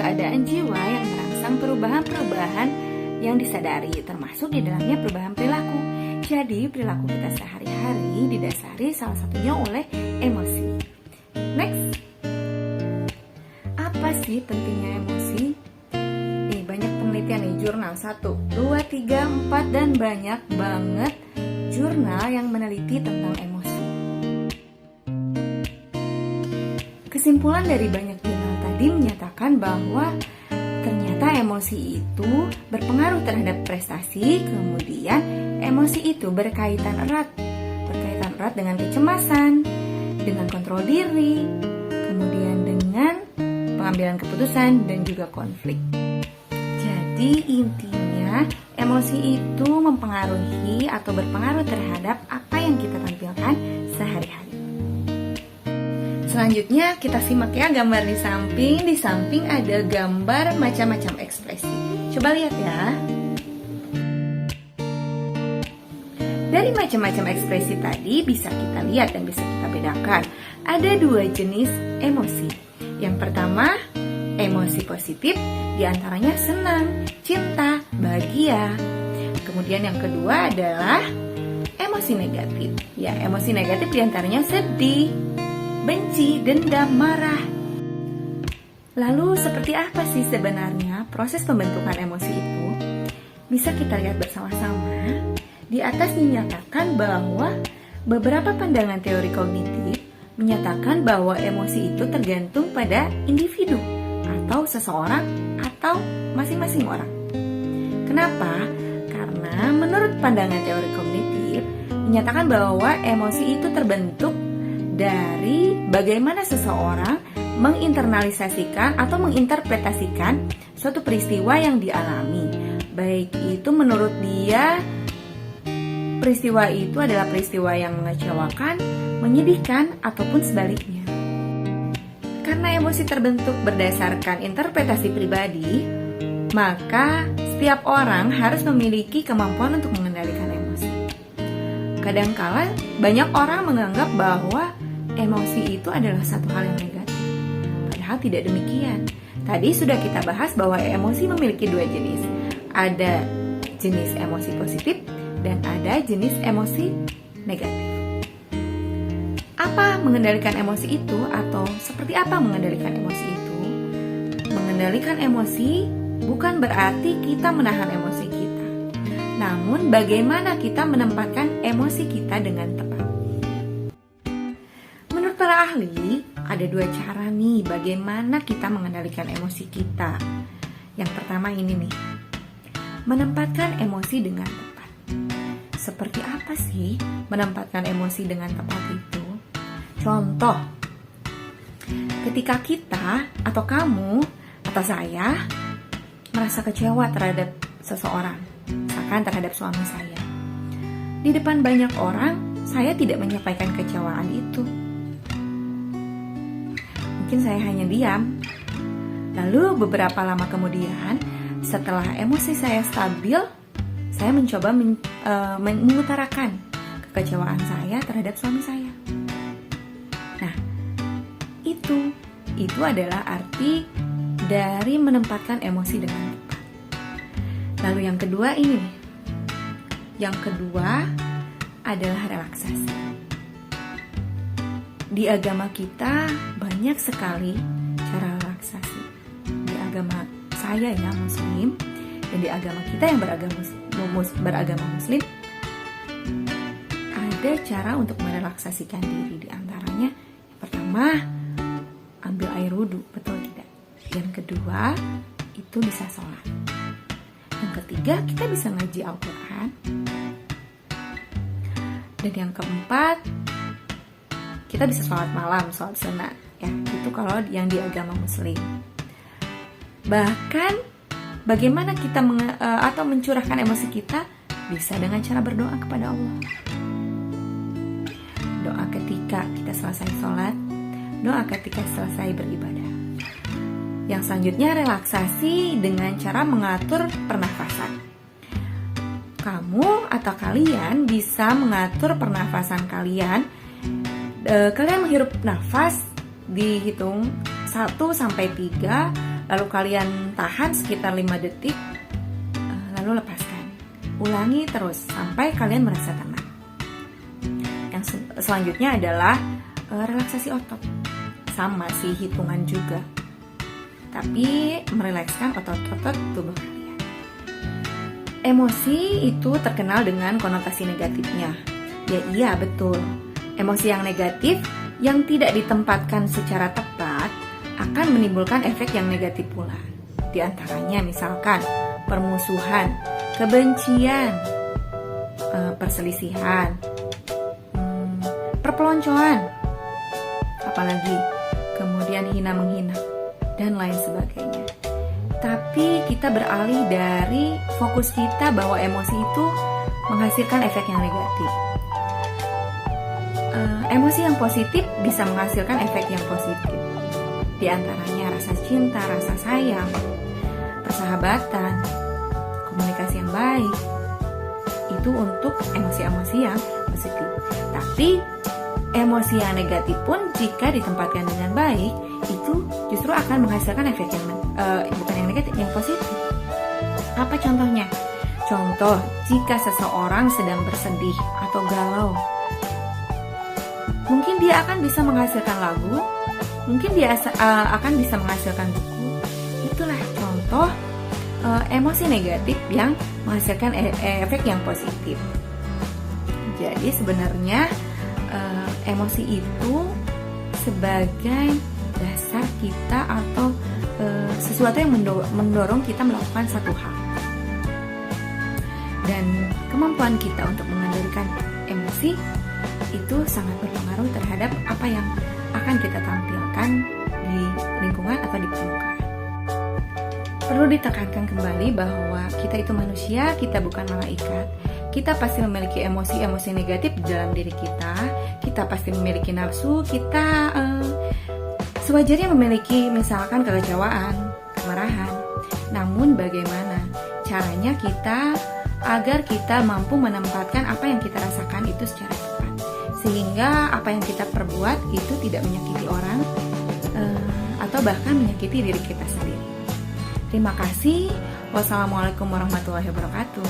keadaan jiwa yang merangsang perubahan-perubahan yang disadari, termasuk di dalamnya perubahan perilaku. Jadi, perilaku kita sehari-hari didasari salah satunya oleh emosi. Next, apa sih pentingnya emosi? Nih, banyak penelitian nih, jurnal 1, 2, 3, 4, dan banyak banget jurnal yang meneliti tentang emosi. Kesimpulan dari banyak jurnal tadi menyatakan bahwa ternyata emosi itu berpengaruh terhadap prestasi, kemudian emosi itu berkaitan erat dengan kecemasan, dengan kontrol diri, kemudian dengan pengambilan keputusan dan juga konflik. Jadi intinya emosi itu mempengaruhi atau berpengaruh terhadap apa yang kita tampilkan sehari-hari. Selanjutnya kita simak ya gambar di samping. Di samping ada gambar macam-macam ekspresi. Coba lihat ya. Dari macam-macam ekspresi tadi bisa kita lihat dan bisa kita bedakan. Ada 2 jenis emosi. Yang pertama, emosi positif, diantaranya senang, cinta, bahagia. Kemudian yang kedua adalah emosi negatif. Ya, emosi negatif diantaranya sedih, benci, dendam, marah. Lalu seperti apa sih sebenarnya proses pembentukan emosi itu? Bisa kita lihat bersama-sama. Di atas dinyatakan bahwa beberapa pandangan teori kognitif menyatakan bahwa emosi itu tergantung pada individu atau seseorang atau masing-masing orang. Kenapa? Karena menurut pandangan teori kognitif menyatakan bahwa emosi itu terbentuk dari bagaimana seseorang menginternalisasikan atau menginterpretasikan suatu peristiwa yang dialami. Baik itu menurut dia peristiwa itu adalah peristiwa yang mengecewakan, menyedihkan, ataupun sebaliknya. Karena emosi terbentuk berdasarkan interpretasi pribadi, maka setiap orang harus memiliki kemampuan untuk mengendalikan emosi. Kadangkala banyak orang menganggap bahwa emosi itu adalah satu hal yang negatif. Padahal tidak demikian. Tadi sudah kita bahas bahwa emosi memiliki 2 jenis. Ada jenis emosi positif dan ada jenis emosi negatif. Apa mengendalikan emosi itu atau seperti apa mengendalikan emosi itu? Mengendalikan emosi bukan berarti kita menahan emosi kita. Namun bagaimana kita menempatkan emosi kita dengan tepat. Menurut para ahli, ada 2 cara nih bagaimana kita mengendalikan emosi kita. Yang pertama ini nih, menempatkan emosi dengan tepat. Seperti apa sih menempatkan emosi dengan tepat itu? Contoh, ketika kita atau kamu atau saya merasa kecewa terhadap seseorang, misalkan terhadap suami saya. Di depan banyak orang, saya tidak menyampaikan kecewaan itu. Mungkin saya hanya diam. Lalu beberapa lama kemudian, setelah emosi saya stabil, saya mencoba mengutarakan kekecewaan saya terhadap suami saya. Nah, itu adalah arti dari menempatkan emosi dengan tepat. Lalu yang kedua ini nih. Yang kedua adalah relaksasi. Di agama kita banyak sekali cara relaksasi. Di agama saya ya Muslim, dan di agama kita yang beragama Muslim, ada cara untuk merelaksasikan diri. Di antaranya, yang pertama, ambil air wudhu, betul tidak? Yang kedua, itu bisa sholat. Yang ketiga, kita bisa ngaji Al-Quran. Dan yang keempat, kita bisa sholat malam, sholat sunat. Ya, itu kalau yang di agama Muslim. Bahkan bagaimana kita atau mencurahkan emosi kita bisa dengan cara berdoa kepada Allah. Doa ketika kita selesai sholat, doa ketika selesai beribadah. Yang selanjutnya relaksasi dengan cara mengatur pernafasan. Kamu atau kalian bisa mengatur pernafasan kalian. Kalian menghirup nafas, dihitung 1-3, Lalu kalian tahan sekitar 5 detik, lalu lepaskan. Ulangi terus sampai kalian merasa tenang. Yang selanjutnya adalah relaksasi otot. Sama sih hitungan juga, tapi merelakskan otot-otot tubuh kalian. Emosi itu terkenal dengan konotasi negatifnya. Ya iya betul, emosi yang negatif yang tidak ditempatkan secara tepat akan menimbulkan efek yang negatif pula. Di antaranya misalkan permusuhan, kebencian, perselisihan, perpeloncoan, apalagi kemudian hina menghina dan lain sebagainya. Tapi kita beralih dari fokus kita bahwa emosi itu menghasilkan efek yang negatif. Emosi yang positif bisa menghasilkan efek yang positif. Di antaranya rasa cinta, rasa sayang, persahabatan, komunikasi yang baik. Itu untuk emosi-emosi yang positif. Tapi emosi yang negatif pun jika ditempatkan dengan baik, itu justru akan menghasilkan efek yang bukan yang negatif, yang positif. Apa contohnya? Contoh, jika seseorang sedang bersedih atau galau, mungkin dia akan bisa menghasilkan lagu, mungkin dia akan bisa menghasilkan buku. Itulah contoh emosi negatif yang menghasilkan efek yang positif. Jadi sebenarnya emosi itu sebagai dasar kita atau sesuatu yang mendorong kita melakukan satu hal. Dan kemampuan kita untuk mengendalikan emosi itu sangat berpengaruh terhadap apa yang akan kita tampilkan di lingkungan atau di permukaan. Perlu ditekankan kembali bahwa kita itu manusia, kita bukan malaikat. Kita pasti memiliki emosi-emosi negatif di dalam diri kita. Kita pasti memiliki nafsu. Kita sewajarnya memiliki misalkan kekecewaan, kemarahan. Namun bagaimana caranya kita agar kita mampu menempatkan apa yang kita rasakan itu secara tepat, sehingga apa yang kita perbuat itu tidak menyakiti orang atau bahkan menyakiti diri kita sendiri. Terima kasih. Wassalamualaikum warahmatullahi wabarakatuh.